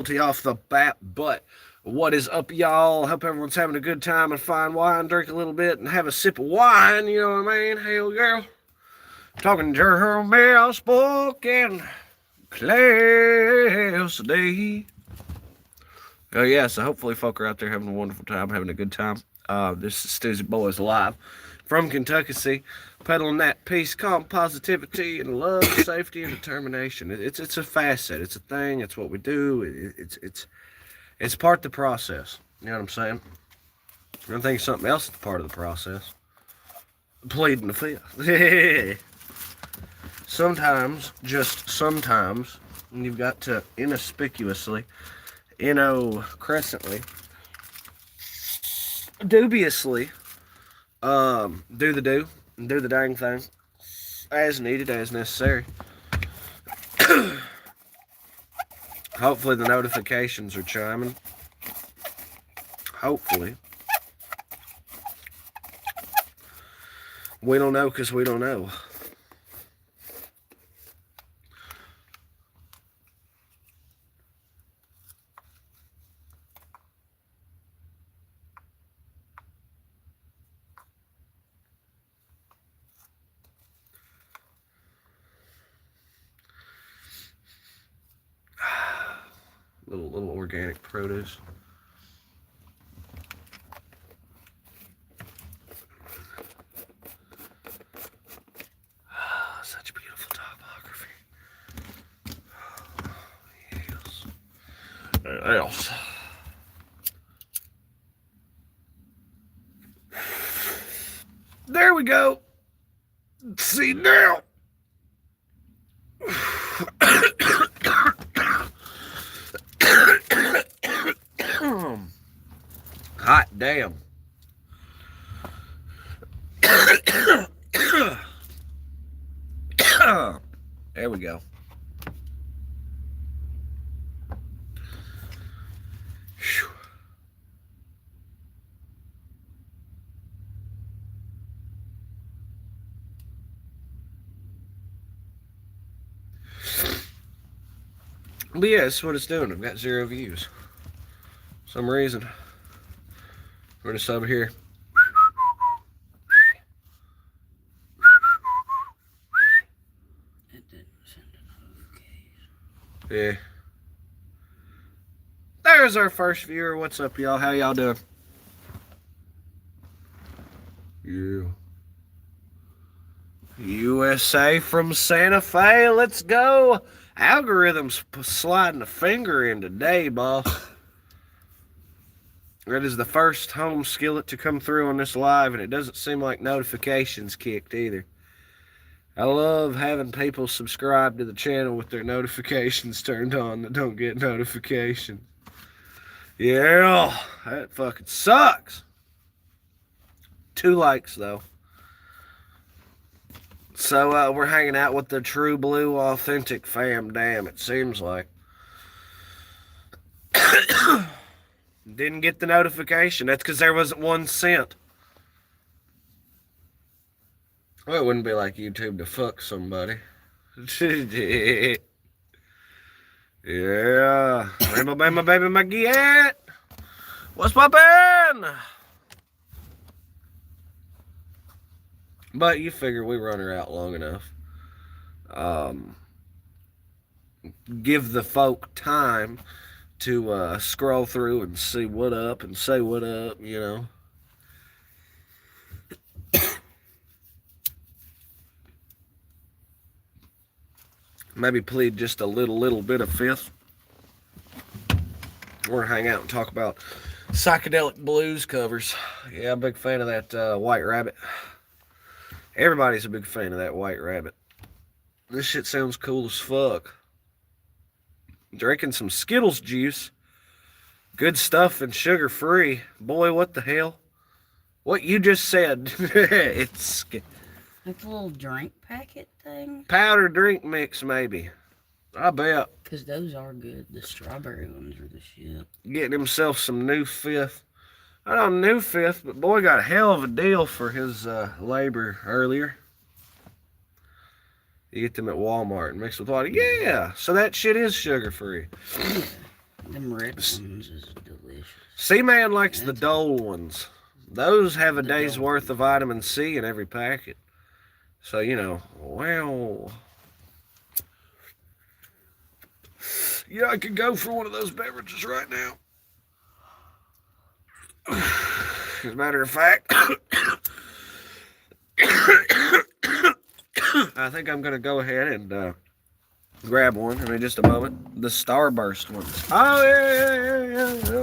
off the bat, but what is up, y'all? Hope everyone's having a good time and fine wine. Drink a little bit and have a sip of wine. You know what I mean? Hell, girl. Talking German spoken class day. Oh yeah, so hopefully folk are out there having a wonderful time, having a good time. This is Stoosey Boys live from Kentucky, peddling that peace, calm, positivity, and love, safety, and determination. It's a facet. It's a thing. It's what we do. It's part of the process. You know what I'm saying? I think something else is part of the process. Pleading the fifth. Sometimes, just sometimes, you've got to inconspicuously, crescently, dubiously, do the do, and do the dang thing, as needed, as necessary. Hopefully the notifications are chiming. Hopefully. We don't know because we don't know. Little organic produce. Such beautiful topography. Yes. What else? There we go. See now. Hot damn. There we go. But yeah, that's what it's doing. I've got 0 views. For some reason. We're just over here. It didn't send a notification. Yeah. There's our first viewer. What's up, y'all? How y'all doing? Yeah. USA from Santa Fe. Let's go. Algorithm's sliding a finger in today, boss. It is the first home skillet to come through on this live, and it doesn't seem like notifications kicked either. I love having people subscribe to the channel with their notifications turned on that don't get notifications. Yeah, that fucking sucks. 2 likes, though. So we're hanging out with the true blue authentic fam. Damn, it seems like. Didn't get the notification. That's because there wasn't one sent. Well, it wouldn't be like YouTube to fuck somebody. Yeah. Baby, my get. What's poppin'? But you figure we run her out long enough. Give the folk time to scroll through and see what up and say what up, you know. Maybe plead just a little bit of fifth. We're gonna hang out and talk about psychedelic blues covers. Yeah, I'm a big fan of that White Rabbit. Everybody's a big fan of that White Rabbit. This shit sounds cool as fuck. Drinking some Skittles juice. Good stuff and sugar free. Boy, what the hell? What you just said. It's Like a little drink packet thing. powder drink mix, maybe. I bet. Because those are good. The strawberry ones are the shit. Getting himself some new fifth. I don't know new fifth, but boy got a hell of a deal for his labor earlier. You get them at Walmart and mix with water. Yeah, so that shit is sugar free. Them red ones is delicious. Seaman likes the Dole ones. Those have a day's Dole. worth of vitamin C in every packet. So, you know, well. Yeah, I could go for one of those beverages right now. As a matter of fact, I think I'm going to go ahead and grab one in just a moment. The Starburst ones. Oh, yeah. Is that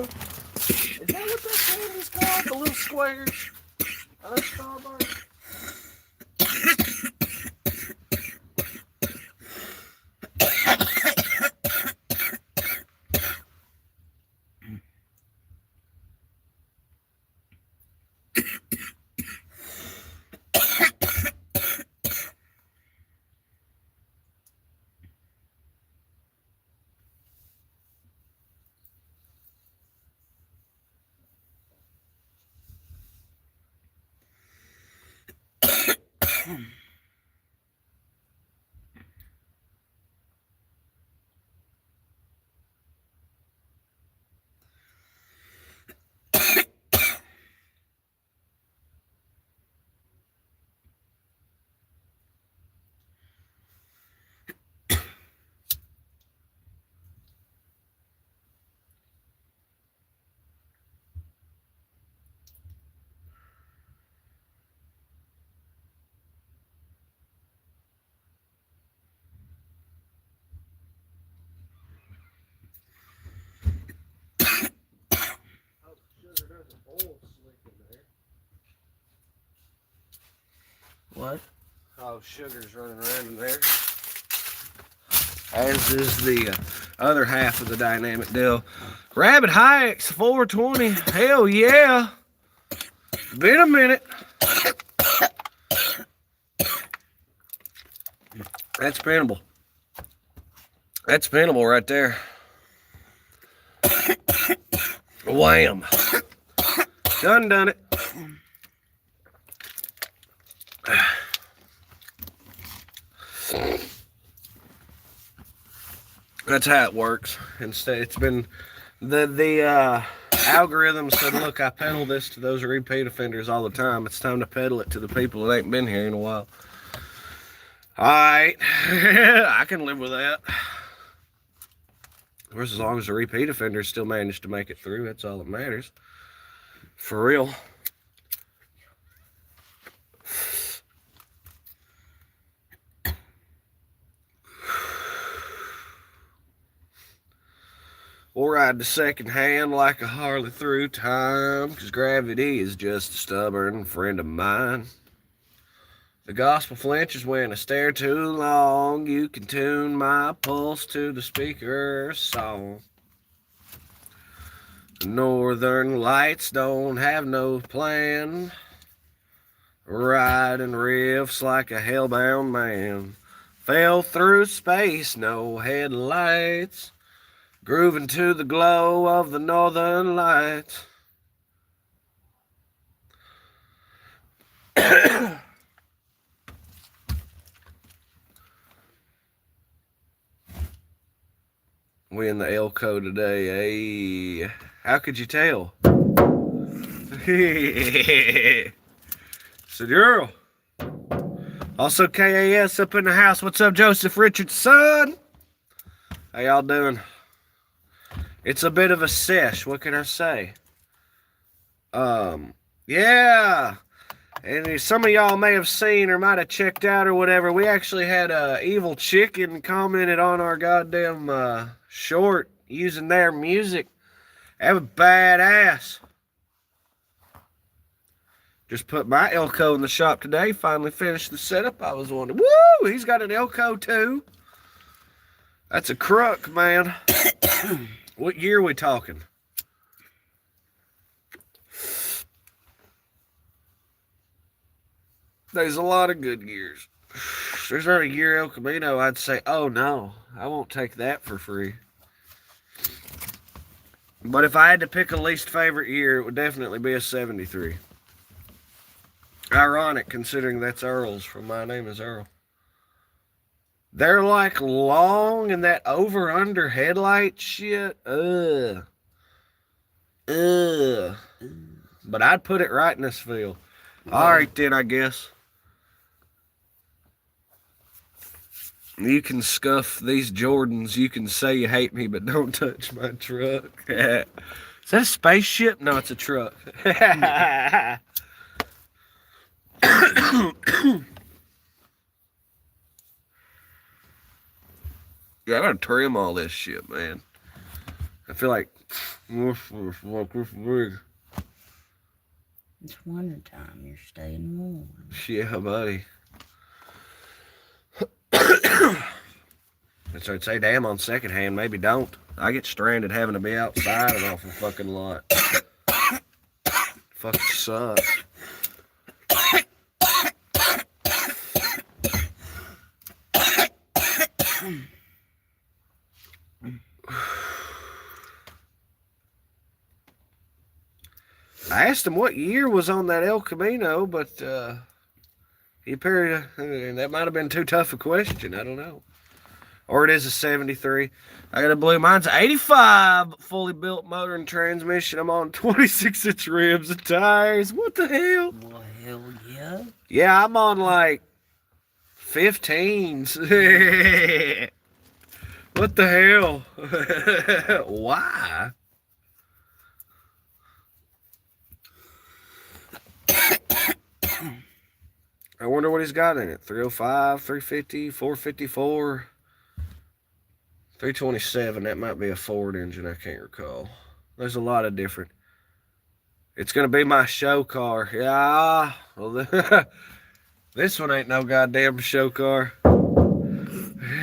what that candy's called? The little squares? Are they Starburst? What? Oh, sugar's running around in there. As is the other half of the dynamic deal. Rabbit Hayek's 420. Hell yeah. Been a minute. That's pinnable. That's pinnable right there. Wham. Done it. That's how it works. Instead, it's been the algorithm said, look, I peddle this to those repeat offenders all the time. It's time to peddle it to the people that ain't been here in a while. All right, I can live with that. Of course, as long as the repeat offenders still manage to make it through, that's all that matters. For real. We'll ride the second hand like a Harley through time, 'cause gravity is just a stubborn friend of mine. The gospel flinches when I stare too long. You can tune my pulse to the speaker's song. The northern lights don't have no plan. Riding riffs like a hellbound man. Fell through space, no headlights. Grooving to the glow of the northern lights. We in the Elko today, eh? How could you tell? Senor. Also KAS up in the house. What's up, Joseph Richardson? How y'all doing? It's a bit of a sesh. What can I say? Yeah. And some of y'all may have seen or might have checked out or whatever. We actually had Evil Chicken commented on our goddamn short using their music. That was badass. Just put my Elko in the shop today. Finally finished the setup. I was wondering, woo, he's got an Elko too. That's a crook, man. What year are we talking? There's a lot of good years. There's not a year El Camino I'd say, oh no, I won't take that for free. But if I had to pick a least favorite year, it would definitely be a 73. Ironic, considering that's Earl's from My Name is Earl. They're like long and that over under headlight shit. Ugh. Ugh. But I'd put it right in this field. All right, then, I guess. You can scuff these Jordans. You can say you hate me, but don't touch my truck. Is that a spaceship? No, it's a truck. Yeah, I gotta trim all this shit, man. I feel like It's winter time. You're staying warm. yeah, buddy. So I'd say, damn, on secondhand, maybe don't. I get stranded having to be outside an awful fucking lot. Fucking sucks. I asked him what year was on that El Camino, but he appeared, that might have been too tough a question. I don't know. Or it is a 73. I got a blue. Mine's 85, fully built motor and transmission. I'm on 26-inch rims and tires. What the hell? Well, hell yeah. Yeah, I'm on like 15s. What the hell? Why? I wonder what he's got in it. 305, 350, 454, 327. That might be a Ford engine. I can't recall. There's a lot of different. It's going to be my show car. Yeah. Well, this one ain't no goddamn show car.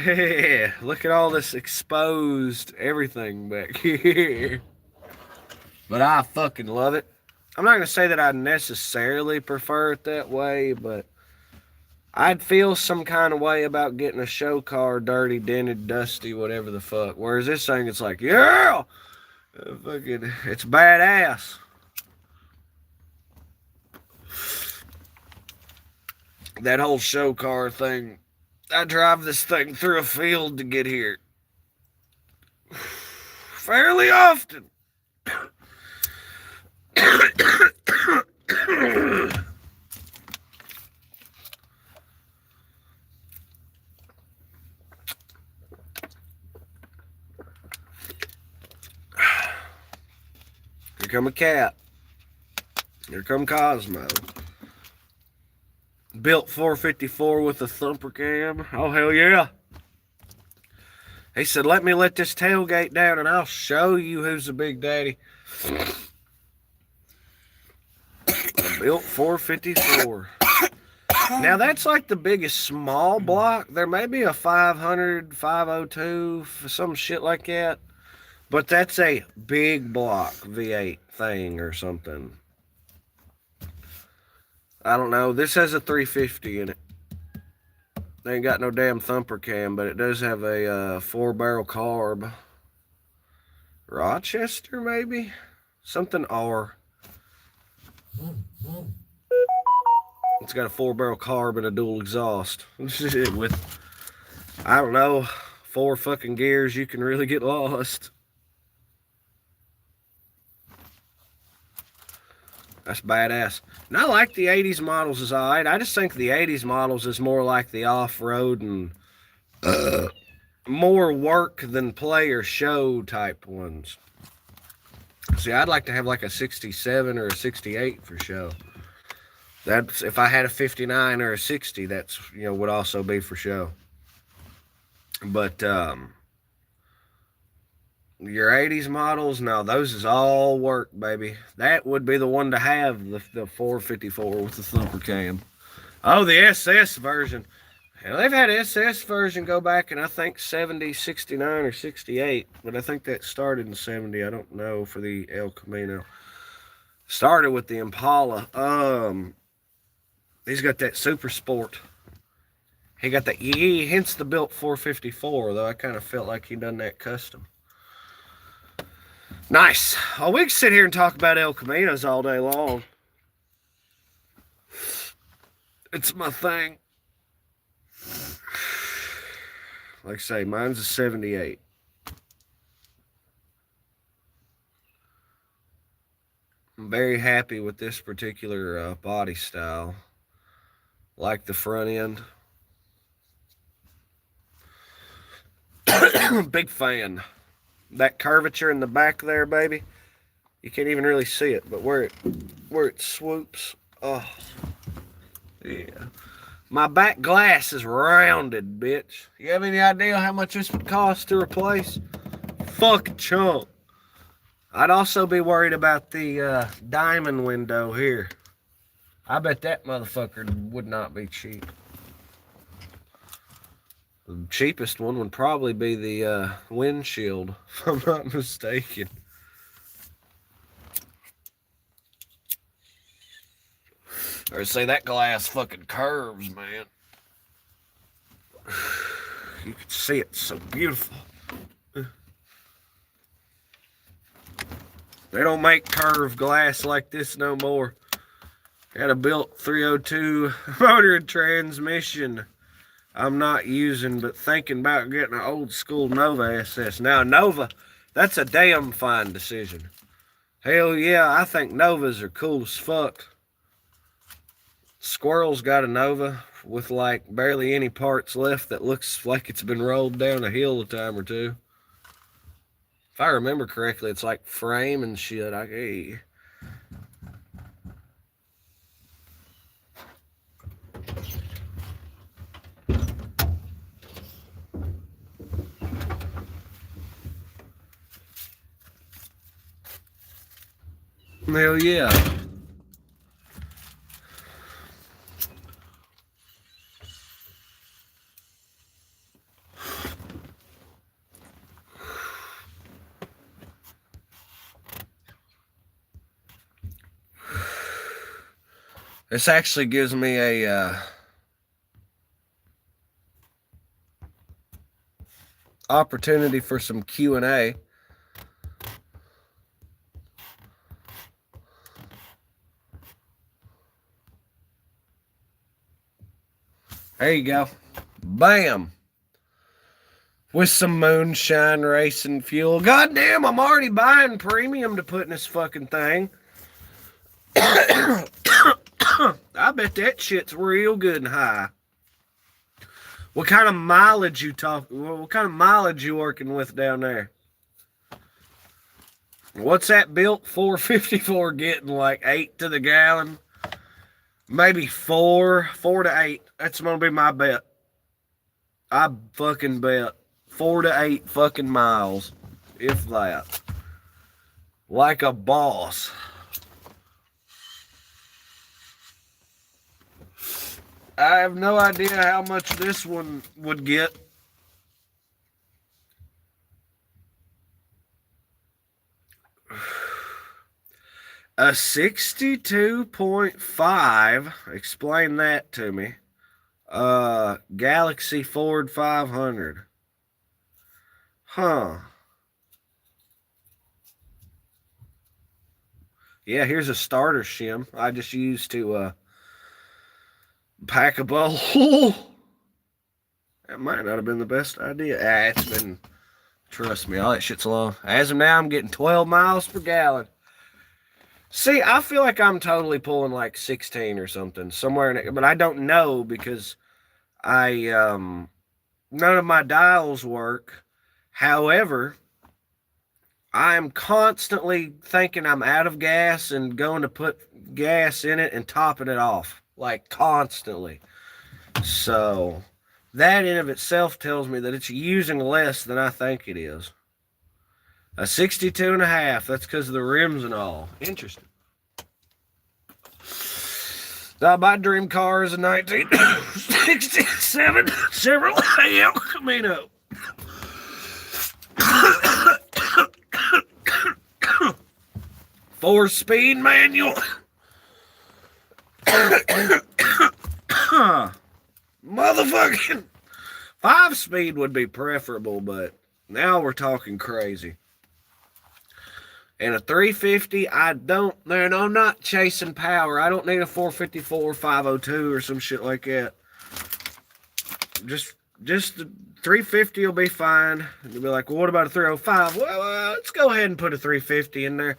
Yeah. Look at all this exposed everything back here. But I fucking love it. I'm not going to say that I necessarily prefer it that way, but I'd feel some kind of way about getting a show car dirty, dented, dusty, whatever the fuck. Whereas this thing, it's like, yeah, fucking, it's badass. That whole show car thing, I drive this thing through a field to get here fairly often. Here come a cat. Here come Cosmo. Built 454 with a thumper cam. Oh, hell yeah. He said, let this tailgate down and I'll show you who's the big daddy. Built 454. Now, that's like the biggest small block. There may be a 500, 502, some shit like that. But that's a big block V8 thing or something. I don't know. This has a 350 in it. They ain't got no damn thumper cam, but it does have a 4-barrel carb. Rochester, maybe? Something R. It's got a 4-barrel carb and a dual exhaust. With, I don't know, 4 fucking gears, you can really get lost. That's badass. And I like the 80s models as alright. I just think the 80s models is more like the off-road and more work than play or show type ones. See, I'd like to have like a 67 or a 68 for show. That's if I had a 59 or a 60, that's, you know, would also be for show. But your 80s models, no, those is all work, baby. That would be the one to have, the 454 with the thumper cam. Oh, the SS version. Hell, they've had SS version go back in, I think, 70, 69, or 68. But I think that started in 70. I don't know for the El Camino. Started with the Impala. He's got that Super Sport. He got that, hence the built 454, though I kind of felt like he done that custom. Nice. Oh, we can sit here and talk about El Caminos all day long. It's my thing. Like I say, mine's a 78. I'm very happy with this particular body style. Like the front end. Big fan. That curvature in the back there, baby. You can't even really see it, but where it swoops. Oh, yeah. My back glass is rounded, bitch. You have any idea how much this would cost to replace? Fuck chunk. I'd also be worried about the diamond window here. I bet that motherfucker would not be cheap. The cheapest one would probably be the windshield, if I'm not mistaken. Or say that glass fucking curves, man. You can see it, so beautiful. They don't make curved glass like this no more. Got a built 302 motor and transmission I'm not using, but thinking about getting an old school Nova SS. Now, Nova, that's a damn fine decision. Hell yeah, I think Novas are cool as fuck. Squirrel's got a Nova with like barely any parts left that looks like it's been rolled down a hill a time or two. If I remember correctly, it's like frame and shit. Hey. Hell yeah. This actually gives me a opportunity for some Q&A. There you go. Bam. With some moonshine racing fuel. Goddamn, I'm already buying premium to put in this fucking thing. I bet that shit's real good and high. What kind of mileage you What kind of mileage you working with down there? What's that built 454 getting? Like 8 to the gallon? Maybe 4 to 8. That's gonna be my bet. I fucking bet 4 to 8 fucking miles, if that. Like a boss. I have no idea how much this one would get. A 62.5. Explain that to me. Galaxy Ford 500. Huh. Yeah, here's a starter shim I just used to pack a bowl. That might not have been the best idea. It's been, trust me, all that shit's long. As of now, I'm getting 12 miles per gallon. See, I feel like I'm totally pulling like 16 or something, somewhere in it, but I don't know because none of my dials work. However, I'm constantly thinking I'm out of gas and going to put gas in it and topping it off, like constantly. So that in of itself tells me that it's using less than I think it is. A 62.5. That's because of the rims and all. Interesting. Now, my dream car is a 1967 Chevrolet El Camino. 4-speed manual. Motherfucking 5-speed would be preferable, but now we're talking crazy. And a 350, I'm not chasing power. I don't need a 454, 502 or some shit like that. Just just the 350 will be fine. And you'll be like, well, what about a 305? Well, let's go ahead and put a 350 in there.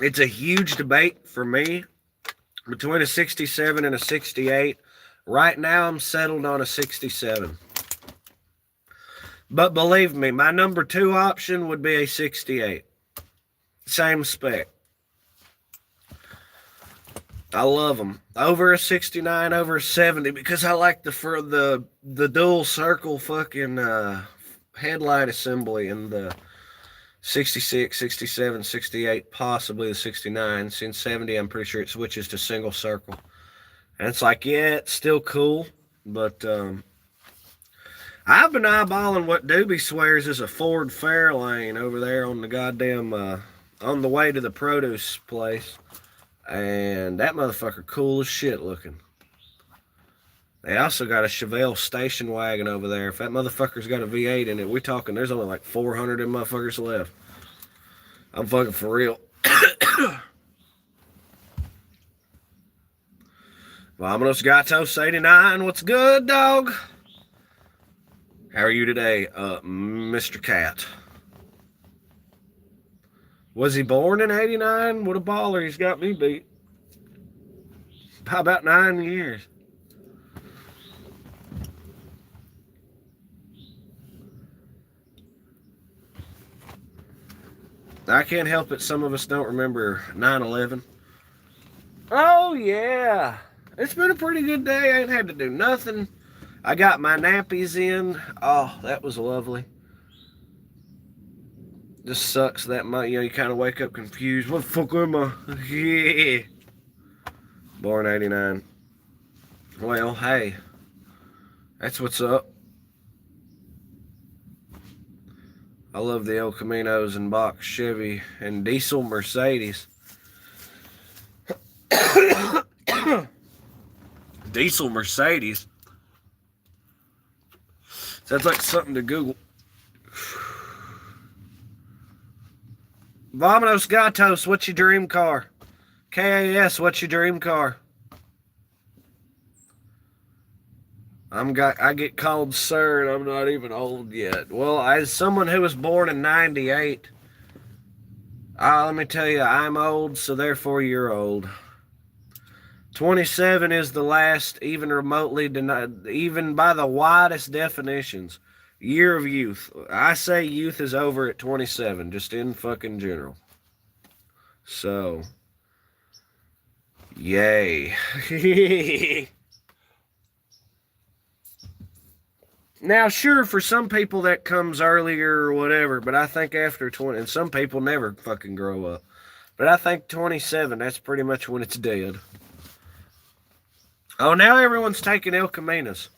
It's a huge debate for me between a 67 and a 68. Right now, I'm settled on a 67. But believe me, my number 2 option would be a 68. Same spec. I love them. Over a 69, over a 70, because I like the dual circle fucking headlight assembly in the 66, 67, 68, possibly the 69. Since 70, I'm pretty sure it switches to single circle. And it's like, yeah, it's still cool, but I've been eyeballing what Doobie swears is a Ford Fairlane over there on the goddamn, on the way to the produce place. And that motherfucker cool as shit looking. They also got a Chevelle station wagon over there. If that motherfucker's got a V8 in it, we're talking there's only like 400 of them motherfuckers left. I'm fucking for real. Vamonos Gatos 89, what's good, dog? How are you today, Mr. Cat? Was he born in 89? What a baller, he's got me beat. By about 9 years. I can't help it, some of us don't remember 9/11. Oh, yeah. It's been a pretty good day. I ain't had to do nothing. I got my nappies in. Oh, that was lovely. Just sucks that you kind of wake up confused. What the fuck am I? Yeah. Born 89. Well, hey. That's what's up. I love the El Caminos and box Chevy and diesel Mercedes. Diesel Mercedes. Sounds like something to Google. Vamonos Gatos, what's your dream car? KAS, what's your dream car? I get called sir, and I'm not even old yet. Well, as someone who was born in 98, let me tell you, I'm old, so therefore you're old. 27 is the last, even remotely denied, even by the widest definitions, year of youth. I say youth is over at 27, just in fucking general. So, yay. Now, sure, for some people that comes earlier or whatever, but I think after 20, and some people never fucking grow up. But I think 27, that's pretty much when it's dead. Oh, now everyone's taking El Caminos.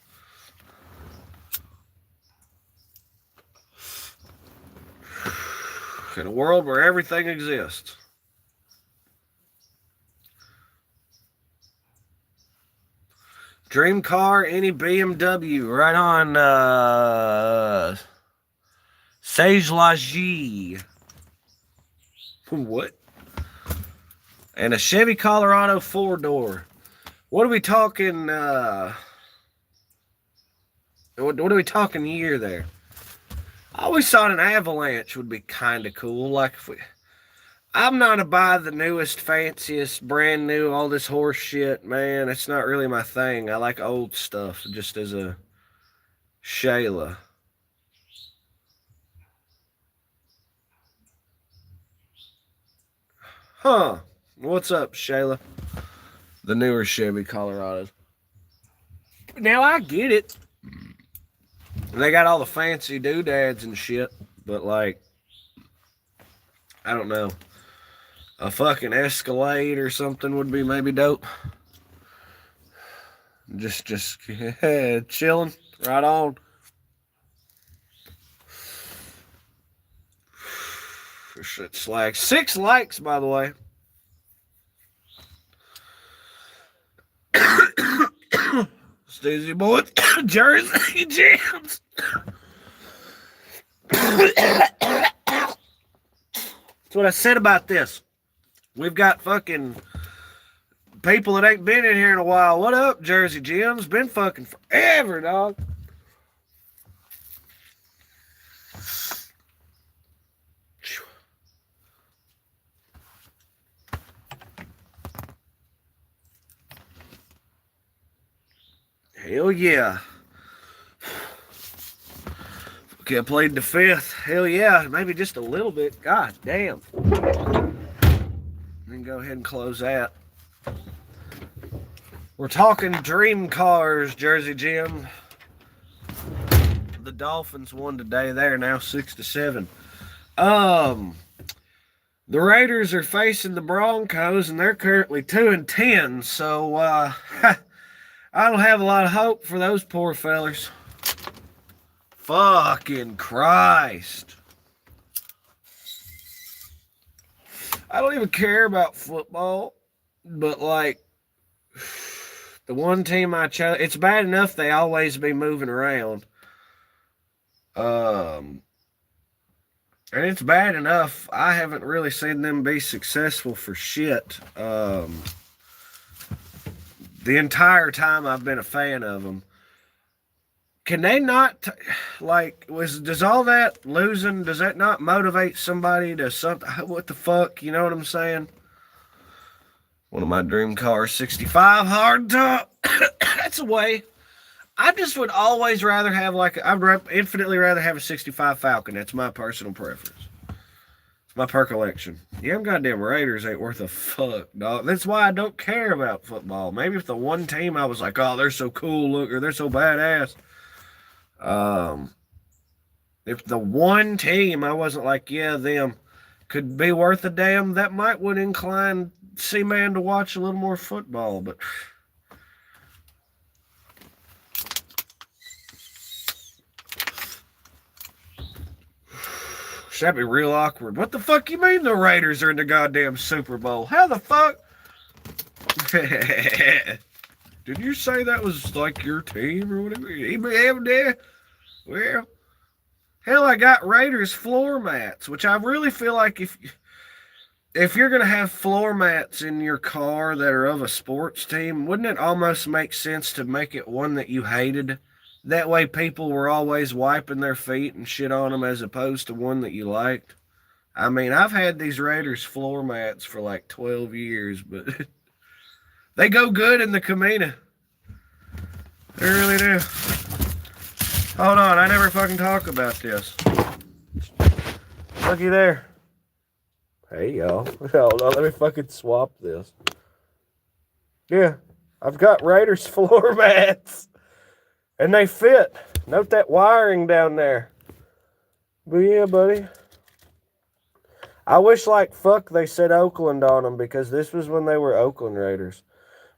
In a world where everything exists. Dream car, any BMW, right on, Sage Lagie. What? And a Chevy Colorado 4-door. What are we talking, what are we talking year there? I always thought an Avalanche would be kind of cool. Like, I'm not a buy the newest, fanciest, brand new, all this horse shit, man. It's not really my thing. I like old stuff, just as a Shayla. Huh. What's up, Shayla? The newer Chevy Colorados. Now, I get it. They got all the fancy doodads and shit, but, like, I don't know. A fucking Escalade or something would be maybe dope. Just chilling. Right on. It's like 6 likes, by the way. Stoosey Boys, Jersey Jams. That's what I said about this. We've got fucking people that ain't been in here in a while. What up, Jersey Jim's? Been fucking forever, dog. Hell yeah. Okay, I played the fifth. Hell yeah. Maybe just a little bit. God damn. Then go ahead and close that. We're talking dream cars, Jersey Jim. The Dolphins won today. They're now 6-7. The Raiders are facing the Broncos, and they're currently 2-10. So, I don't have a lot of hope for those poor fellers. Fucking Christ. I don't even care about football, but like, the one team I chose, it's bad enough they always be moving around. And it's bad enough I haven't really seen them be successful for shit. The entire time I've been a fan of them. Can they not, does all that losing, does that not motivate somebody to something? What the fuck, you know what I'm saying? One of my dream cars, 65 hard top. That's a way. I just would always rather have I'd infinitely rather have a 65 Falcon. That's my personal preference. It's my per collection. Yeah, them goddamn Raiders ain't worth a fuck, dog. That's why I don't care about football. Maybe if the one team I was like, oh, they're so cool, look, or they're so badass. If the one team I wasn't like, yeah, them could be worth a damn, that would incline C-Man to watch a little more football, but that'd be real awkward. What the fuck you mean the Raiders are in the goddamn Super Bowl? How the fuck? Did you say that was like your team or whatever? Well, hell, I got Raiders floor mats, which I really feel like if you're going to have floor mats in your car that are of a sports team, wouldn't it almost make sense to make it one that you hated? That way people were always wiping their feet and shit on them as opposed to one that you liked. I mean, I've had these Raiders floor mats for like 12 years, but they go good in the Camino. They really do. Hold on, I never fucking talk about this. Looky there. Hey, y'all. Hold on, let me fucking swap this. Yeah, I've got Raiders floor mats. And they fit. Note that wiring down there. But yeah, buddy. I wish like fuck they said Oakland on them because this was when they were Oakland Raiders.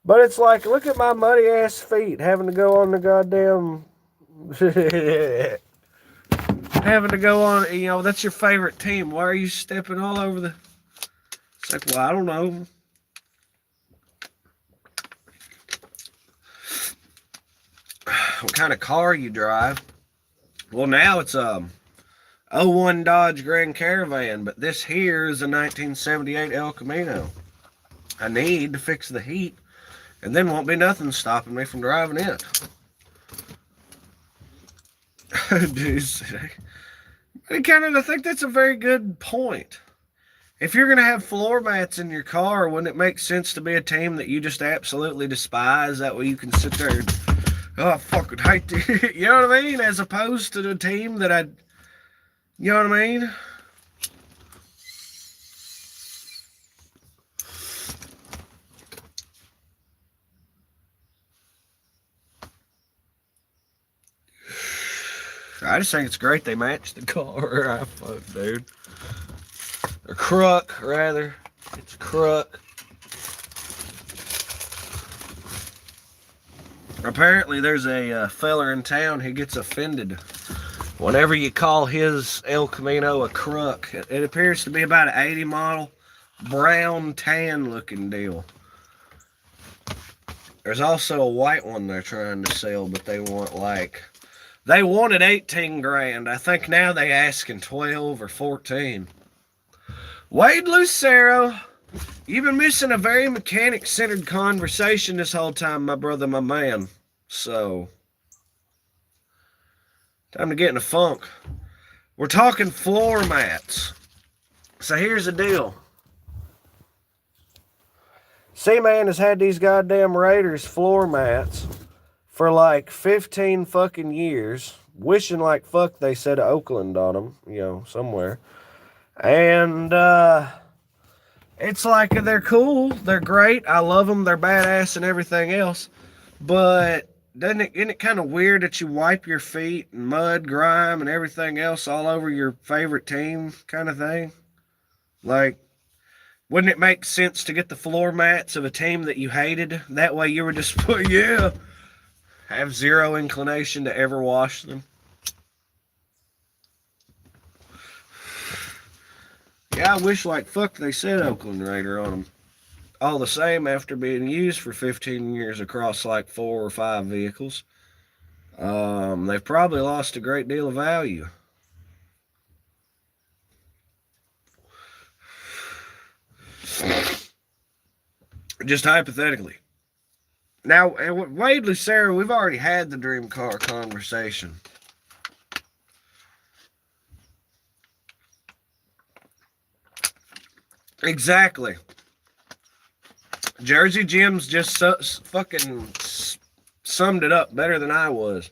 But it's like, look at my muddy ass feet having to go on the goddamn... having to go on, you know, that's your favorite team. Why are you stepping all over the... It's like, well, I don't know. What kind of car you drive? Well, now it's a 01 Dodge Grand Caravan, but this here is a 1978 El Camino. I need to fix the heat, and then won't be nothing stopping me from driving it. Dude, I think that's a very good point. If you're going to have floor mats in your car, wouldn't it make sense to be a team that you just absolutely despise? That way you can sit there and, oh, I fucking hate the, you know what I mean? As opposed to the team that you know what I mean? I just think it's great they match the car. I fuck, dude. Or Crook, rather. It's Crook. Apparently, there's a feller in town who gets offended whenever you call his El Camino a Crook. It appears to be about an 80 model, brown, tan looking deal. There's also a white one they're trying to sell, but they want they wanted 18 grand. I think now they asking 12 or 14. Wade Lucero, You've been missing a very mechanic-centered conversation this whole time, my brother, my man. So, time to get in a funk. We're talking floor mats. So here's the deal. C-Man has had these goddamn Raiders floor mats for like 15 fucking years. Wishing like fuck they said Oakland on them, somewhere. And, it's like they're cool, they're great, I love them, they're badass and everything else. But isn't it kind of weird that you wipe your feet and mud, grime, and everything else all over your favorite team kind of thing? Like, wouldn't it make sense to get the floor mats of a team that you hated? That way you were just, have zero inclination to ever wash them. Yeah, I wish like fuck they said Oakland Raider on them. All the same, after being used for 15 years across like 4 or 5 vehicles, they've probably lost a great deal of value. Just hypothetically. Now, Wade Lucero, we've already had the dream car conversation. Exactly. Jersey Jim's just fucking summed it up better than I was.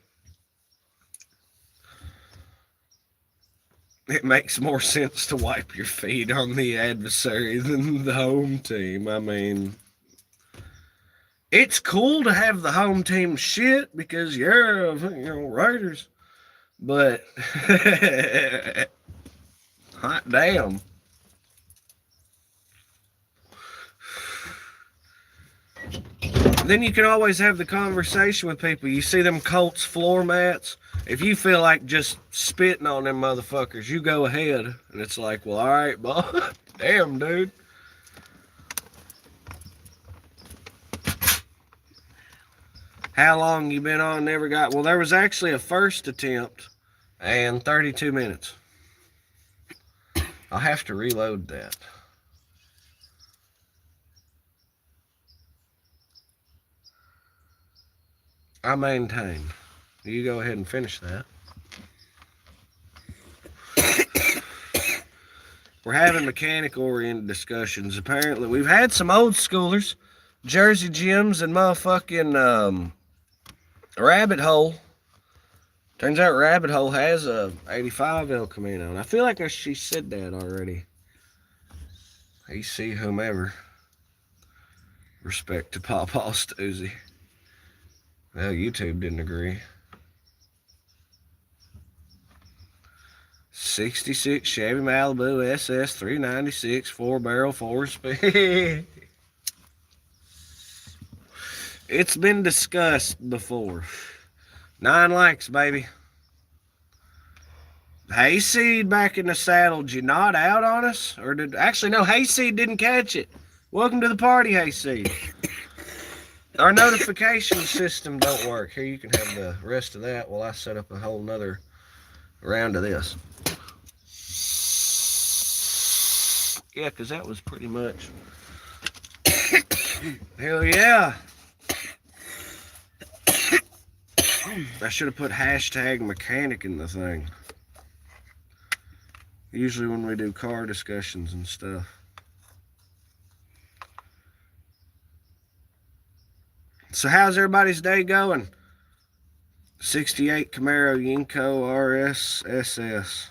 It makes more sense to wipe your feet on the adversary than the home team. I mean, it's cool to have the home team shit because you're, Raiders. But, hot damn. Then you can always have the conversation with people. You see them Colts floor mats. If you feel like just spitting on them motherfuckers, you go ahead. And it's like, well, all right, boy. Damn, dude. How long you been on? Never got. Well, there was actually a first attempt and 32 minutes. I'll have to reload that. I maintain. You go ahead and finish that. We're having mechanic-oriented discussions. Apparently, we've had some old schoolers, Jersey Jims and motherfucking Rabbit Hole. Turns out Rabbit Hole has a 85 El Camino. And I feel like she said that already. AC whomever. Respect to Pawpaw Stoosey. Well, YouTube didn't agree. 66 Chevy Malibu SS 396 4-barrel 4-speed. It's been discussed before. 9 likes, baby. Hayseed back in the saddle. Did you nod out on us? Or did actually no? Hayseed didn't catch it. Welcome to the party, Hayseed. Our notification system don't work. Here, you can have the rest of that while I set up a whole nother round of this. Yeah, because that was pretty much... Hell yeah. I should have put hashtag mechanic in the thing. Usually when we do car discussions and stuff. So how's everybody's day going? 68 Camaro Yinko RS SS.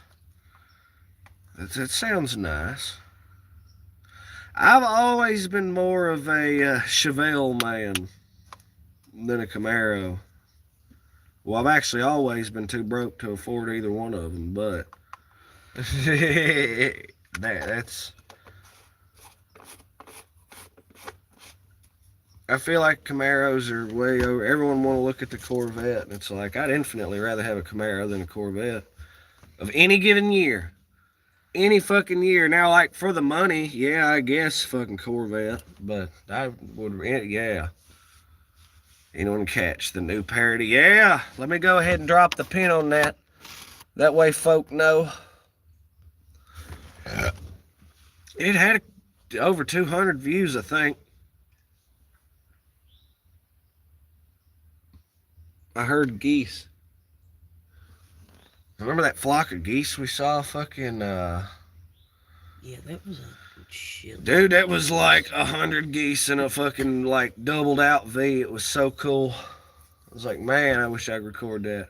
That sounds nice. I've always been more of a Chevelle man than a Camaro. Well, I've actually always been too broke to afford either one of them, but that's... I feel like Camaros are way over. Everyone want to look at the Corvette, and it's like, I'd infinitely rather have a Camaro than a Corvette. Of any given year. Any fucking year. Now, like, for the money, yeah, I guess fucking Corvette. But I would, yeah. Anyone catch the new parody? Yeah, let me go ahead and drop the pin on that. That way folk know. It had over 200 views, I think. I heard geese. Remember that flock of geese we saw? Fucking, Yeah, that was a shit. dude, that was like 100 geese in a fucking, like, doubled out V. It was so cool. I was like, man, I wish I could record that.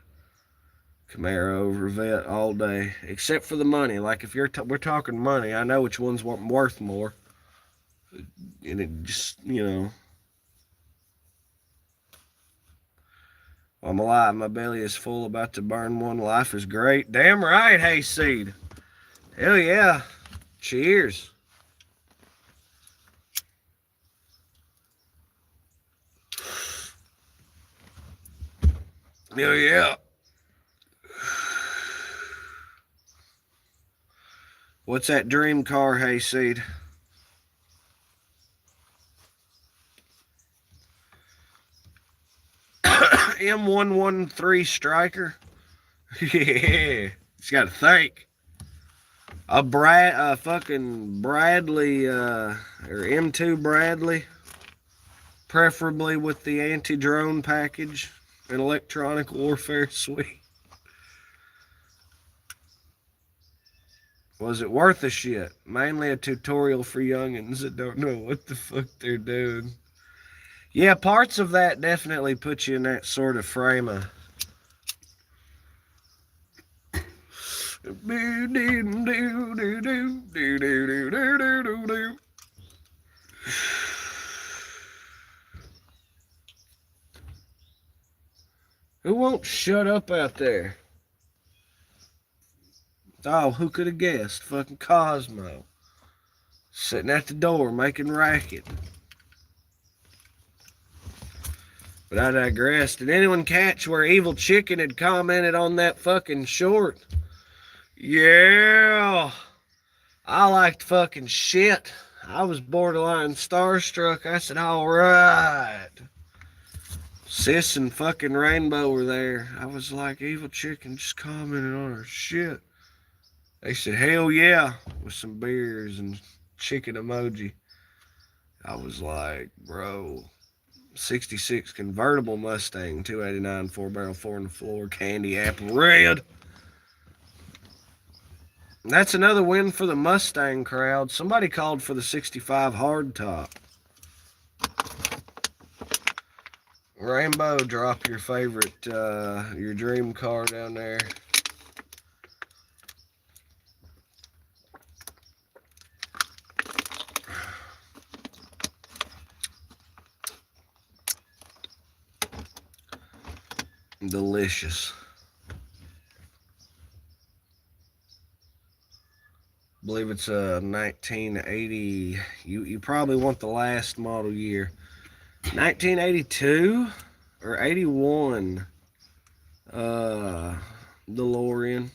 Camaro over vet all day, except for the money. Like, if we're talking money, I know which one's worth more. And it just, I'm alive. My belly is full, about to burn one. Life is great. Damn right, Hayseed. Hell yeah. Cheers. Hell yeah. What's that dream car, Hayseed? M113 Striker. Yeah. He's got to think. A fucking Bradley, or M2 Bradley, preferably with the anti-drone package and electronic warfare suite. Was it worth a shit? Mainly a tutorial for youngins that don't know what the fuck they're doing. Yeah, parts of that definitely put you in that sort of frame of... Who won't shut up out there? Oh, who could have guessed? Fucking Cosmo. Sitting at the door making racket. But I digress. Did anyone catch where Evil Chicken had commented on that fucking short? Yeah. I liked fucking shit. I was borderline starstruck. I said, all right. Sis and fucking Rainbow were there. I was like, Evil Chicken just commented on her shit. They said, hell yeah, with some beers and chicken emoji. I was like, bro, 66 convertible Mustang, 289, 4-barrel, 4 in the floor, candy apple red. That's another win for the Mustang crowd. Somebody called for the 65 hardtop. Rainbow, drop your favorite, your dream car down there. Delicious. I believe it's a 1980. You probably want the last model year. 1982 or 81 DeLorean.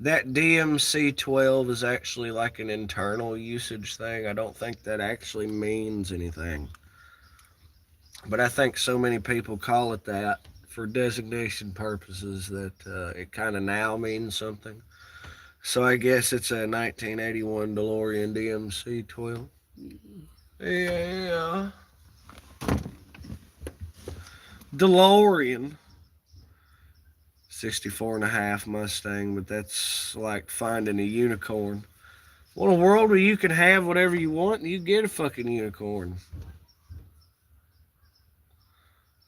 That DMC-12 is actually like an internal usage thing. I don't think that actually means anything. But I think so many people call it that for designation purposes that it kind of now means something. So I guess it's a 1981 DeLorean DMC-12. Yeah. DeLorean. 64.5 Mustang, but that's like finding a unicorn. What a world where you can have whatever you want and you get a fucking unicorn.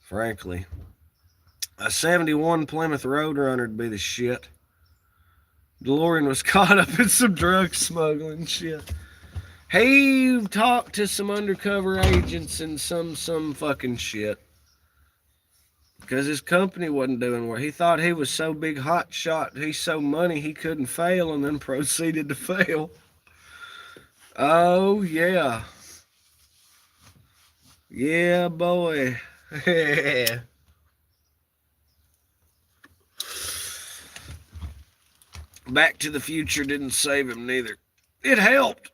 Frankly. A 71 Plymouth Roadrunner would be the shit. DeLorean was caught up in some drug smuggling shit. He talked to some undercover agents and some fucking shit. Because his company wasn't doing well. He thought he was so big hot shot, he's so money he couldn't fail, and then proceeded to fail. Oh, yeah. Yeah, boy. Back to the Future didn't save him neither. It helped,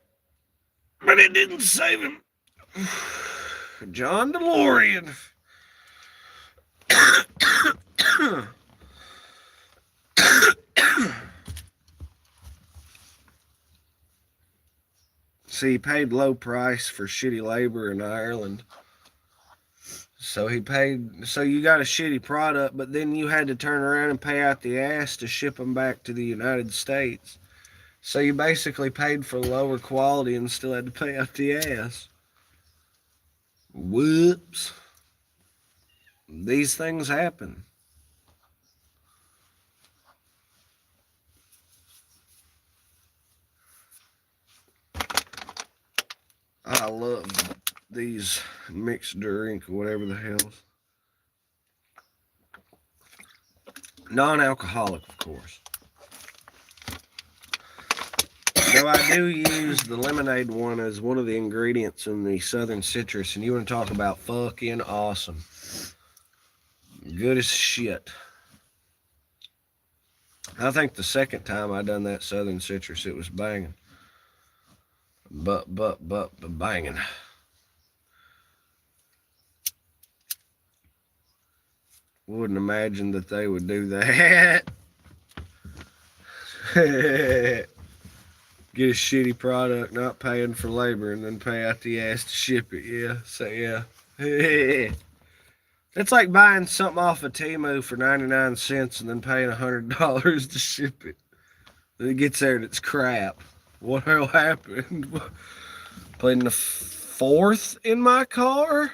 but it didn't save him. John DeLorean. See, he paid low price for shitty labor in Ireland. So he paid, so you got a shitty product, but then you had to turn around and pay out the ass to ship them back to the United States. So you basically paid for lower quality and still had to pay out the ass. Whoops. These things happen. I love these mixed drink or whatever the hell's. Non-alcoholic, of course. Though I do use the lemonade one as one of the ingredients in the Southern Citrus, and you want to talk about fucking awesome. Good as shit. I think the second time I done that Southern Citrus, it was banging. But banging. Wouldn't imagine that they would do that. Get a shitty product, not paying for labor, and then pay out the ass to ship it. Yeah, so yeah. It's like buying something off of Temu for 99 cents and then paying $100 to ship it. Then it gets there and it's crap. What the hell happened? Playing the fourth in my car?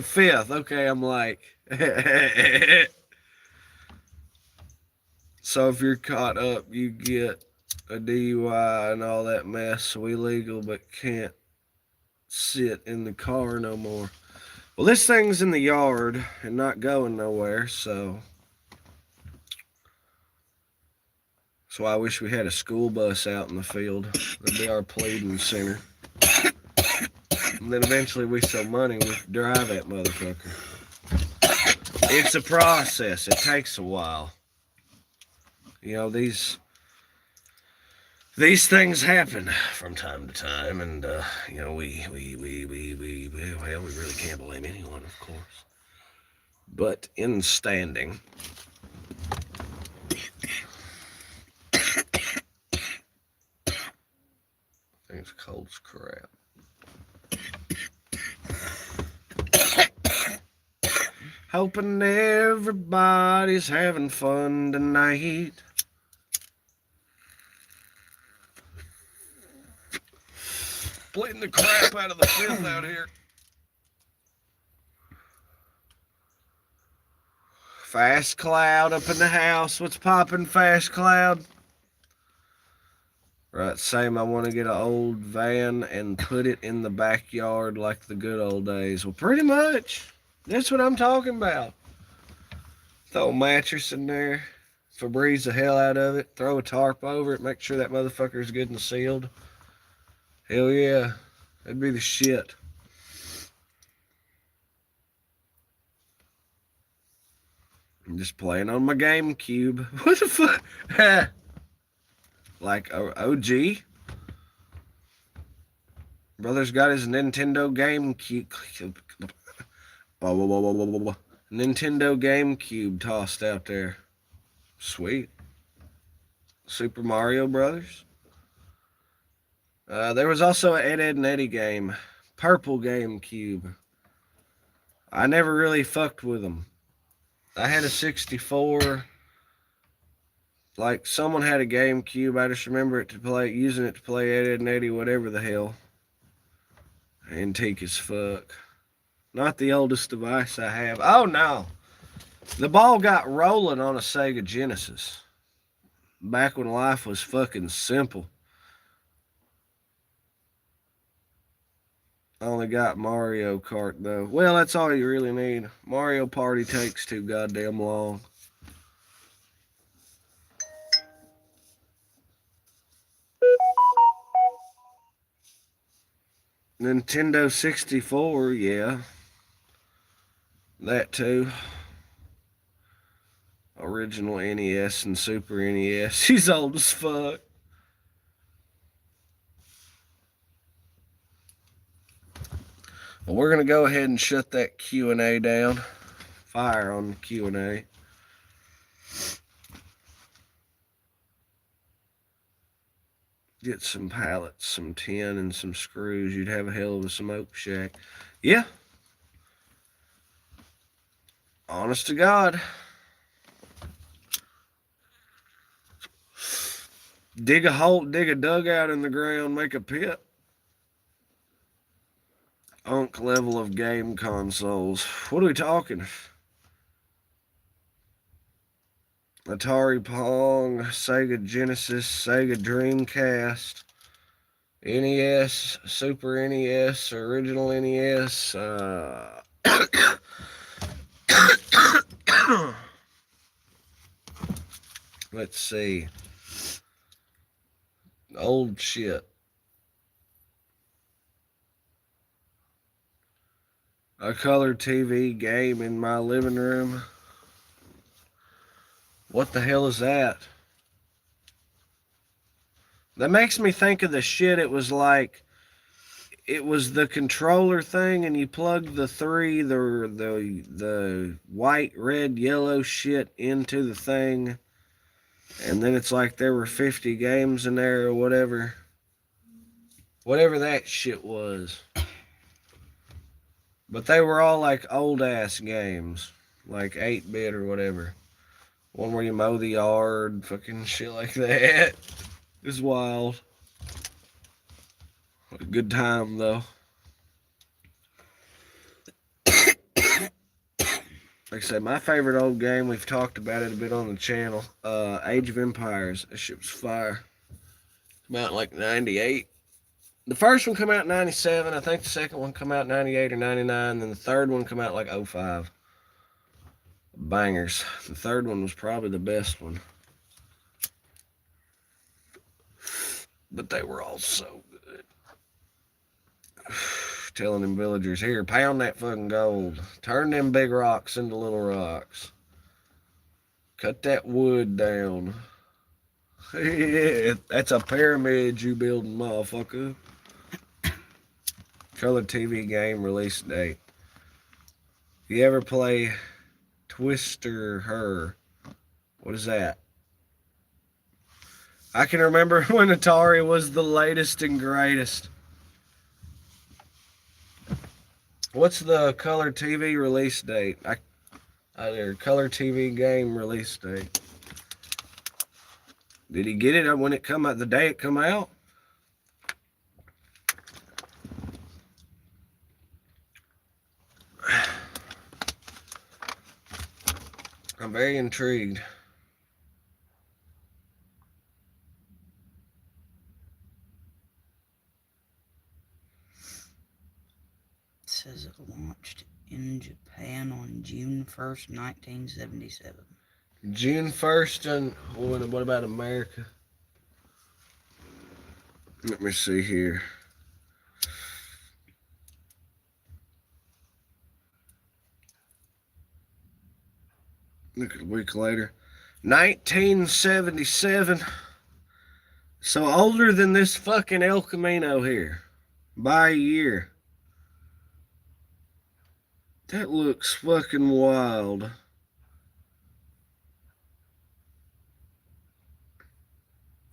Fifth. Okay, I'm like. So if you're caught up, you get a DUI and all that mess. So illegal, but can't sit in the car no more. Well, this thing's in the yard and not going nowhere, so that's why I wish we had a school bus out in the field. That'd be our pleading center. And then eventually we sell money, we drive that motherfucker. It's a process. It takes a while. You know, these things happen from time to time, and you know, we really can't blame anyone, of course. But in standing, I think it's cold as crap. Hoping everybody's having fun tonight. Bleeding the crap out of the fifth out here. Fast Cloud up in the house. What's poppin', Fast Cloud? Right, same. I want to get an old van and put it in the backyard like the good old days. Well, pretty much. That's what I'm talking about. Throw a mattress in there. Febreze the hell out of it. Throw a tarp over it. Make sure that motherfucker's good and sealed. Hell yeah. That'd be the shit. I'm just playing on my GameCube. What the fuck? Like OG? Brother's got his Nintendo GameCube. Nintendo GameCube tossed out there. Sweet. Super Mario Brothers. There was also an Ed, and Eddie game. Purple GameCube. I never really fucked with them. I had a 64. Like, someone had a GameCube. I just remember it to play, using it to play Ed, and Eddie, whatever the hell. Antique as fuck. Not the oldest device I have. Oh, no. The ball got rolling on a Sega Genesis. Back when life was fucking simple. I only got Mario Kart, though. Well, that's all you really need. Mario Party takes too goddamn long. Nintendo 64, yeah. That too. Original NES and Super NES. She's old as fuck. Well, we're going to go ahead and shut that Q&A down. Fire on the Q&A. get some pallets, some tin, and some screws, you'd have a hell of a smoke shack. Yeah. Honest to God. Dig a hole, dig a dugout in the ground, make a pit. Unk level of game consoles. What are we talking? Atari Pong, Sega Genesis, Sega Dreamcast, NES, Super NES, Original NES. Let's see. Old shit. A color TV game in my living room. What the hell is that? That makes me think of the shit. It was like, it was the controller thing, and you plugged the white, red, yellow shit into the thing, and then it's like there were 50 games in there or whatever. Whatever that shit was. But they were all like old ass games, like 8-bit or whatever. One where you mow the yard, fucking shit like that. It was wild. A good time though. Like I said, my favorite old game, we've talked about it a bit on the channel, Age of Empires. That shit was fire. Came out in like 98. The first one came out in 97. I think the second one came out in 98 or 99. Then the third one came out like 05. Bangers. The third one was probably the best one. But they were all so good. Telling them villagers, here, pound that fucking gold. Turn them big rocks into little rocks. Cut that wood down. Yeah, that's a pyramid you building, motherfucker. Color TV game release date. You ever play Twister Her? What is that? I can remember when Atari was the latest and greatest. What's the Color TV release date? Or Color TV game release date. Did he get it when it come out? The day it come out? I'm very intrigued. It says it launched in Japan on June 1st, 1977. June 1st, and what about America? Let me see here. Look at a week later. 1977. So older than this fucking El Camino here. By a year. That looks fucking wild.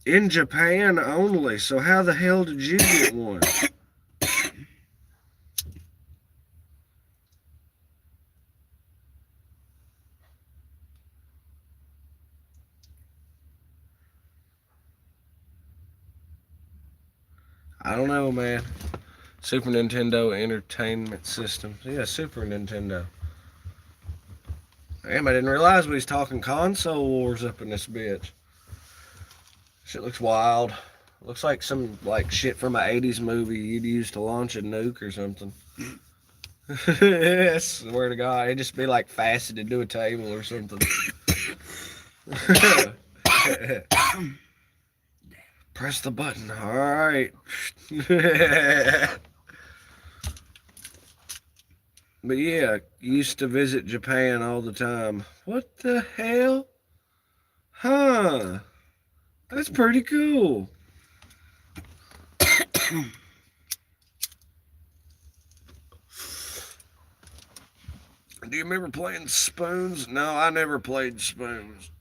In Japan only. So how the hell did you get one? I don't know, man. Super Nintendo Entertainment System. Yeah, Super Nintendo. Damn, I didn't realize we was talking console wars up in this bitch. Shit looks wild. Looks like some like shit from an 80s movie you'd use to launch a nuke or something. I swear to God, it'd just be like faceted to a table or something. Press the button. All right. But yeah, used to visit Japan all the time. What the hell? Huh. That's pretty cool. Do you remember playing Spoons? No, I never played Spoons.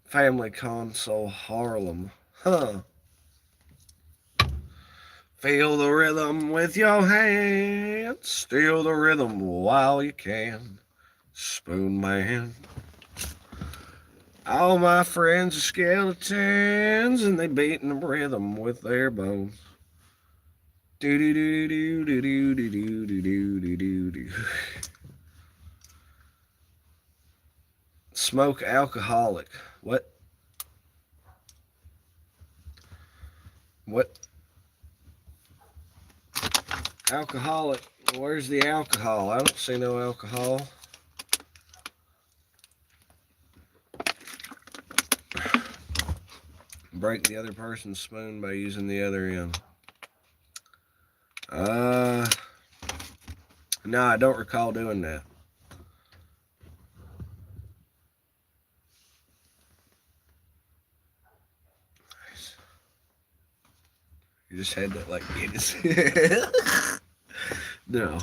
Family Console Harlem. Huh. Feel the rhythm with your hands. Steal the rhythm while you can. Spoon Man. All my friends are skeletons and they beating the rhythm with their bones. Do do do do do do do do do do do do. Smoke alcoholic. What? What? Alcoholic. Where's the alcohol? I don't see no alcohol. Break the other person's spoon by using the other end. No, I don't recall doing that. You just had to like get it. No.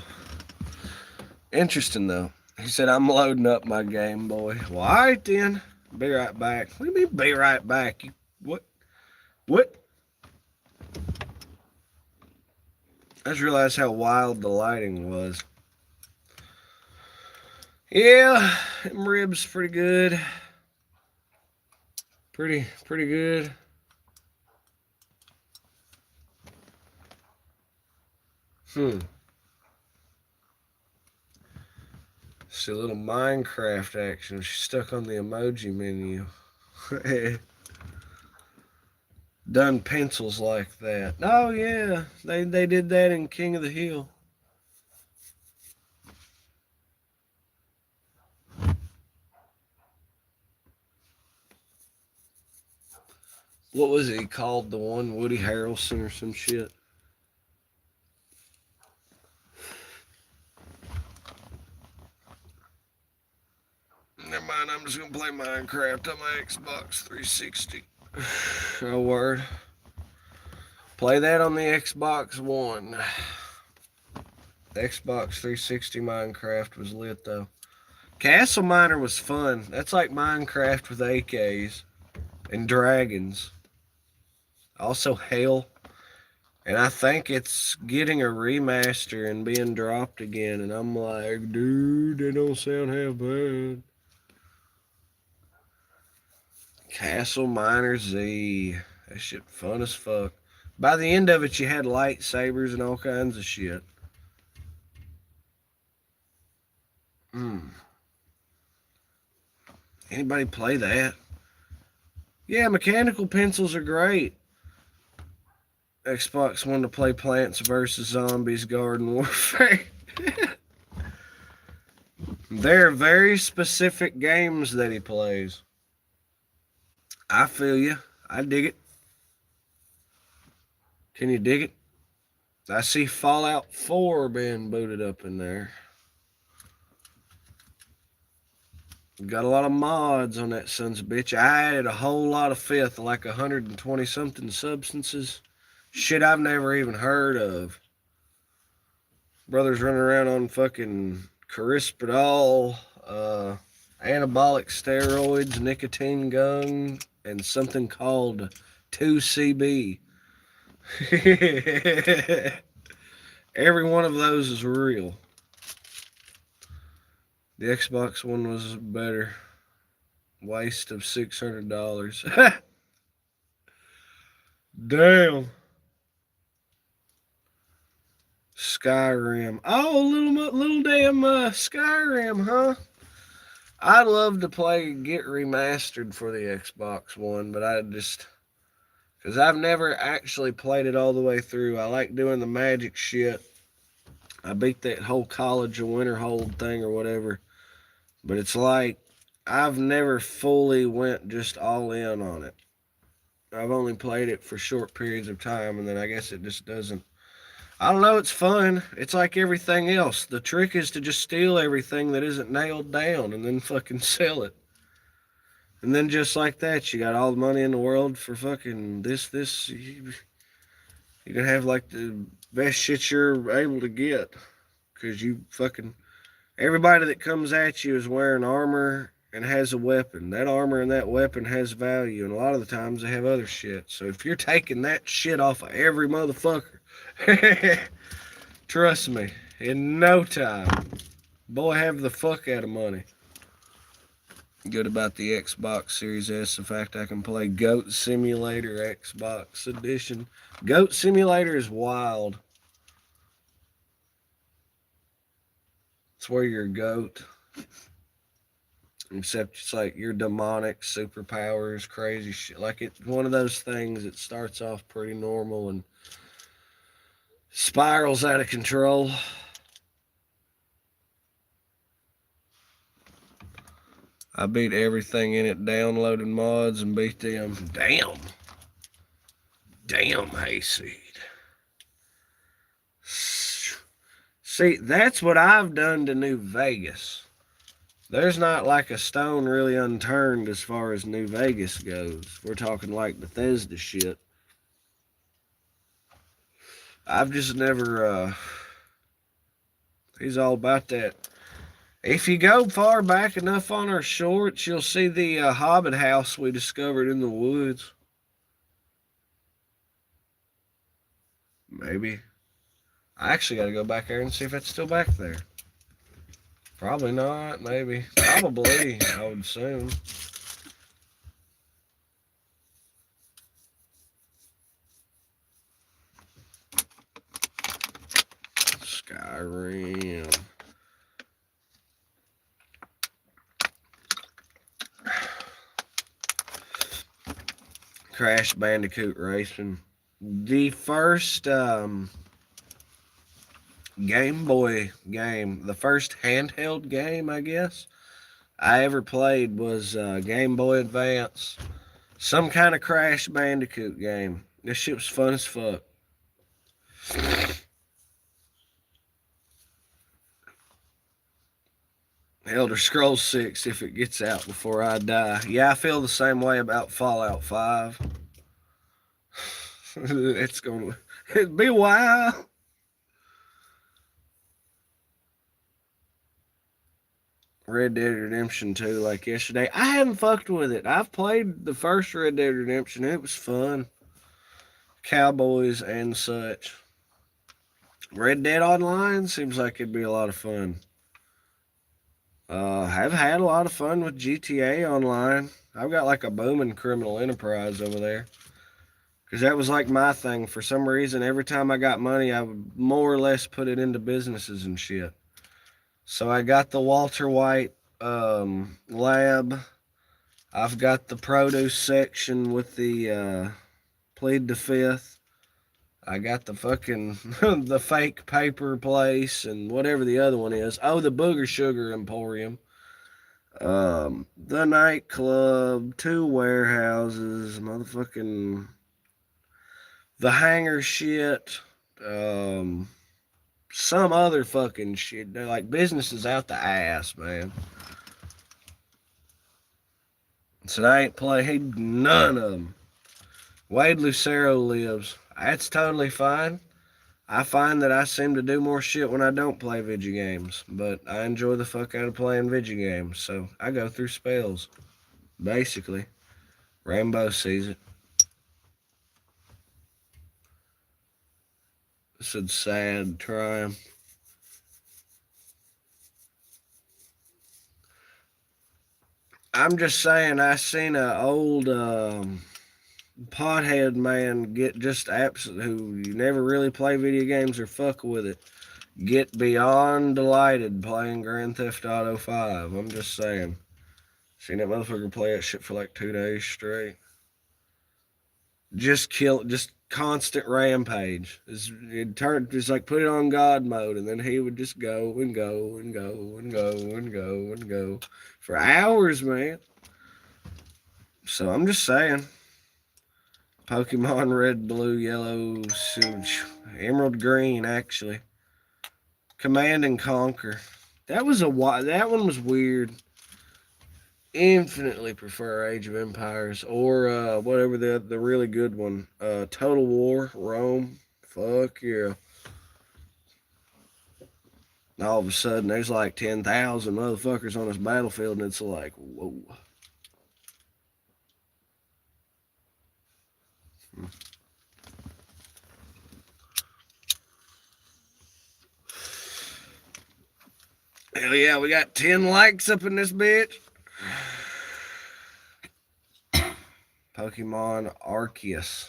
Interesting though. He said, I'm loading up my Game Boy. Well, alright then. Be right back. What do you mean be right back? You, what? What? I just realized how wild the lighting was. Yeah, them ribs pretty good. Pretty good. See a little Minecraft action. She's stuck on the emoji menu. Done pencils like that. Oh yeah, they did that in King of the Hill. What was he called? The one Woody Harrelson or some shit. Never mind. I'm just gonna play Minecraft on my Xbox 360. Oh word. Play that on the Xbox One. The Xbox 360 Minecraft was lit though. Castle Miner was fun. That's like Minecraft with AKs and dragons. Also Hell. And I think it's getting a remaster and being dropped again. And I'm like, dude, they don't sound half bad. Castle Miner Z. That shit fun as fuck. By the end of it, you had lightsabers and all kinds of shit. Anybody play that? Yeah, mechanical pencils are great. Xbox wanted to play Plants vs. Zombies Garden Warfare. They're very specific games that he plays. I feel you. I dig it. Can you dig it? I see Fallout 4 being booted up in there. Got a lot of mods on that son's bitch. I added a whole lot of fifth, like 120 something substances. Shit I've never even heard of. Brothers running around on fucking Crispidol, anabolic steroids, nicotine gum, and something called 2CB. Every one of those is real. The Xbox One was better. Waste of $600. Damn. Skyrim. Oh, little damn Skyrim, huh? I'd love to play Get Remastered for the Xbox One, but I just... Because I've never actually played it all the way through. I like doing the magic shit. I beat that whole College of Winterhold thing or whatever. But it's like, I've never fully went just all in on it. I've only played it for short periods of time, and then I guess it just doesn't... I don't know, it's fun. It's like everything else. The trick is to just steal everything that isn't nailed down and then fucking sell it. And then just like that, you got all the money in the world for fucking this. You can have like the best shit you're able to get. Because you fucking Everybody that comes at you is wearing armor and has a weapon. That armor and that weapon has value, and a lot of the times they have other shit. So if you're taking that shit off of every motherfucker, trust me, in no time, boy, have the fuck out of money. Good about the Xbox Series S, the fact I can play Goat Simulator Xbox Edition. Goat Simulator is wild. It's where you're a goat. Except it's like your demonic superpowers, crazy shit. Like it's one of those things that starts off pretty normal and spirals out of control. I beat everything in it, downloaded mods and beat them. Damn, Hayseed. See, that's what I've done to New Vegas. There's not like a stone really unturned as far as New Vegas goes. We're talking like Bethesda shit. I've just never, he's all about that. If you go far back enough on our shorts, you'll see the Hobbit house we discovered in the woods. Maybe. I actually got to go back there and see if it's still back there. Probably not, maybe. Probably, I would assume. Skyrim. Crash Bandicoot Racing. The first Game Boy game, the first handheld game, I guess, I ever played was Game Boy Advance. Some kind of Crash Bandicoot game. This shit was fun as fuck. Elder Scrolls 6 if it gets out before I die. Yeah, I feel the same way about Fallout 5. It'd be a while. Red Dead Redemption 2 like yesterday. I haven't fucked with it. I've played the first Red Dead Redemption. It was fun. Cowboys and such. Red Dead Online seems like it'd be a lot of fun. I've had a lot of fun with GTA Online. I've got like a booming criminal enterprise over there. Because that was like my thing. For some reason, every time I got money, I would more or less put it into businesses and shit. So I got the Walter White lab. I've got the produce section with the plead the fifth. I got the fucking the fake paper place and whatever the other one is. Oh, the Booger Sugar Emporium. The nightclub, 2 warehouses, motherfucking the hangar shit, some other fucking shit. They're like businesses out the ass, man. So I ain't played none of them. Wade Lucero lives. That's totally fine. I find that I seem to do more shit when I don't play video games, but I enjoy the fuck out of playing video games, so I go through spells. Basically. Rainbow sees it. Said sad trying. I'm just saying, I seen a old pothead man get just absolute who you never really play video games or fuck with it. Get beyond delighted playing Grand Theft Auto 5. I'm just saying. Seen that motherfucker play that shit for like 2 days straight. Just constant rampage. Just like put it on God mode, and then he would just go and go and go and go and go and go for hours, man. So I'm just saying. Pokemon Red, Blue, Yellow, Emerald Green, actually. Command and Conquer. That one was weird. Infinitely prefer Age of Empires or whatever the really good one. Total War, Rome. Fuck yeah. And all of a sudden, there's like 10,000 motherfuckers on this battlefield, and it's like, whoa. Hell yeah, we got 10 likes up in this bitch. Pokemon Arceus.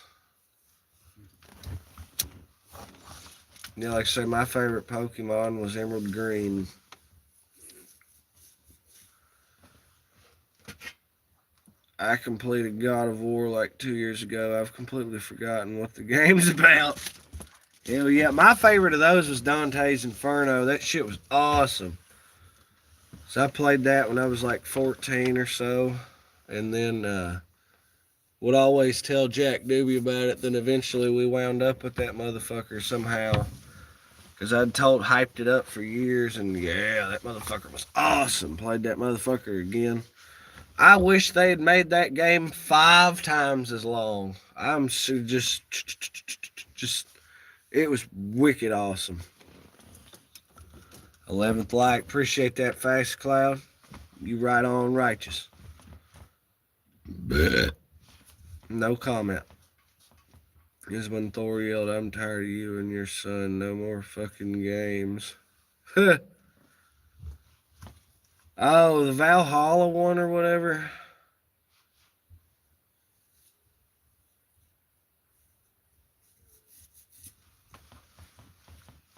Yeah, like I say, my favorite Pokemon was Emerald Green. I completed God of War like 2 years ago. I've completely forgotten what the game's about. Hell yeah, my favorite of those was Dante's Inferno. That shit was awesome. So I played that when I was like 14 or so. And then would always tell Jack Doobie about it. Then eventually we wound up with that motherfucker somehow. Because I'd hyped it up for years. And yeah, that motherfucker was awesome. Played that motherfucker again. I wish they had made that game 5 times as long. I'm so just, it was wicked awesome. 11th like, appreciate that, Fast Cloud. You right on righteous. No comment. Just when Thor yelled, "I'm tired of you and your son. No more fucking games." Oh, the Valhalla one or whatever.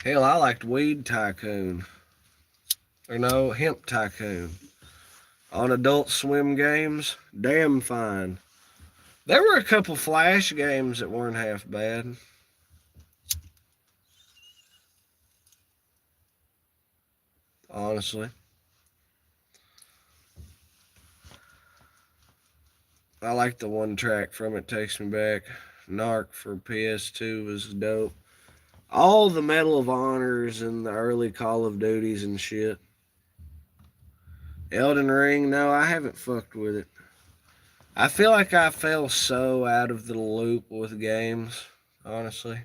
Hell, I liked Weed Tycoon. Or no, Hemp Tycoon. On Adult Swim games, damn fine. There were a couple Flash games that weren't half bad. Honestly. I like the one track from It Takes Me Back. Narc for PS2 was dope. All the Medal of Honors and the early Call of Duties and shit. Elden Ring, no, I haven't fucked with it. I feel like I fell so out of the loop with games, honestly.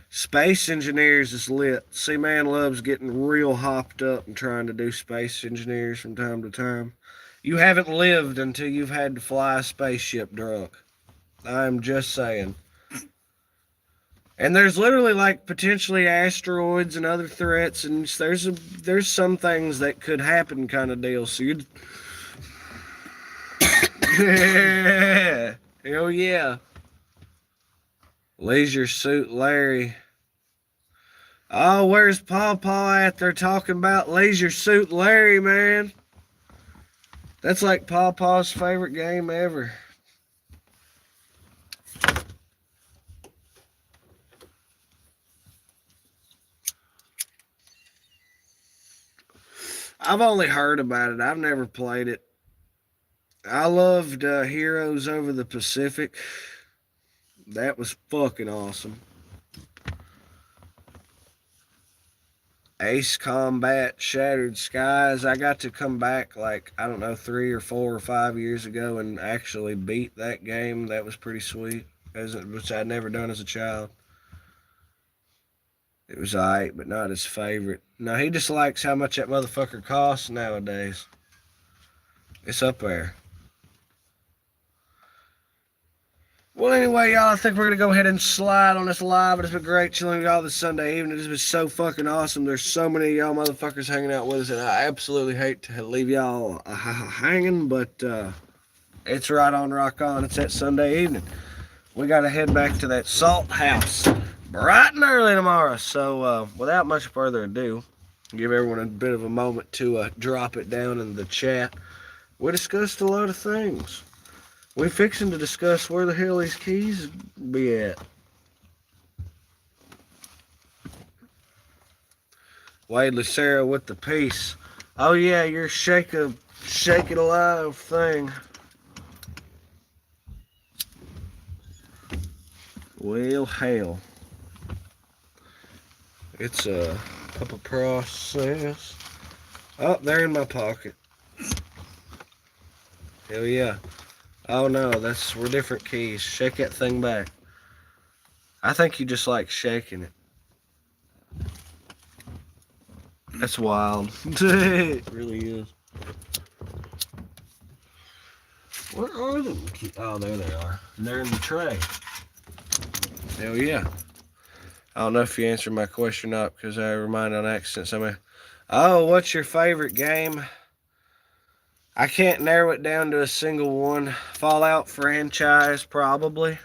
Space Engineers is lit. C-Man loves getting real hopped up and trying to do Space Engineers from time to time. You haven't lived until you've had to fly a spaceship drunk. I'm just saying. And there's literally like potentially asteroids and other threats, and there's some things that could happen kind of deal. So you'd yeah, hell yeah. Leisure Suit Larry. Oh, where's Paw at? They're talking about Leisure Suit Larry, man. That's like Paw's favorite game ever. I've only heard about it. I've never played it. I loved Heroes Over the Pacific. That was fucking awesome. Ace Combat Shattered Skies. I got to come back like, I don't know, 3 or 4 or 5 years ago and actually beat that game. That was pretty sweet, which I'd never done as a child. It was alright, but not his favorite. No, he just likes how much that motherfucker costs nowadays. It's up there. Well, anyway, y'all, I think we're going to go ahead and slide on this live. It's been great chilling with y'all this Sunday evening. It's been so fucking awesome. There's so many of y'all motherfuckers hanging out with us, and I absolutely hate to leave y'all hanging, but it's right on, rock on. It's that Sunday evening. We got to head back to that salt house bright and early tomorrow. So, without much further ado, give everyone a bit of a moment to drop it down in the chat. We discussed a lot of things. We're fixing to discuss where the hell these keys be at. Wade Lucero with the piece. Oh yeah, your shake it alive thing. Well, hell. It's a couple process. Oh, they're in my pocket. Hell yeah. Oh no, we're different keys. Shake that thing back. I think you just like shaking it. That's wild. It really is. Where are them? Oh, there they are. They're in the tray. Hell yeah. I don't know if you answered my question or not because I reminded on accident somebody. Oh, what's your favorite game? I can't narrow it down to a single one. Fallout franchise, probably.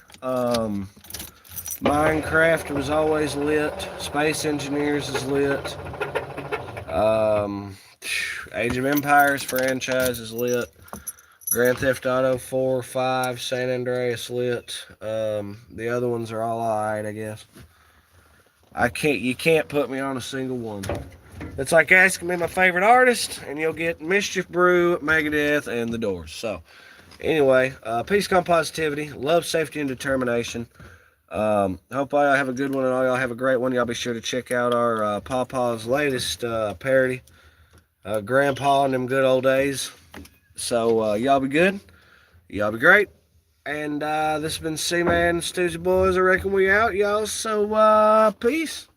Minecraft was always lit. Space Engineers is lit. Age of Empires franchise is lit. Grand Theft Auto 4, 5, San Andreas lit. The other ones are all alright, I guess. You can't put me on a single one. It's like asking me my favorite artist, and you'll get Mischief Brew, Megadeth, and The Doors. So, anyway, peace, calm, positivity, love, safety, and determination. Hope all y'all have a good one, and all y'all have a great one. Y'all be sure to check out our Pawpaw's latest parody, Grandpa and them good old days. So, y'all be good. Y'all be great. And this has been C-Man, Stoosey Boys. I reckon we out, y'all. So, peace.